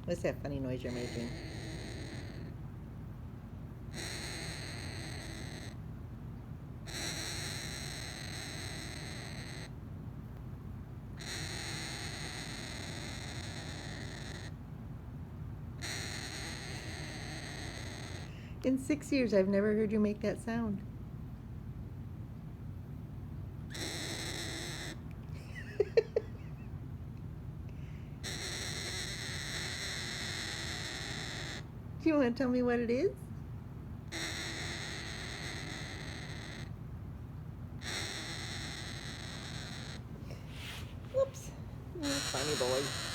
What's that funny noise you're making? In 6 years, I've never heard you make that sound. Do you want to tell me what it is? Whoops. Funny boy.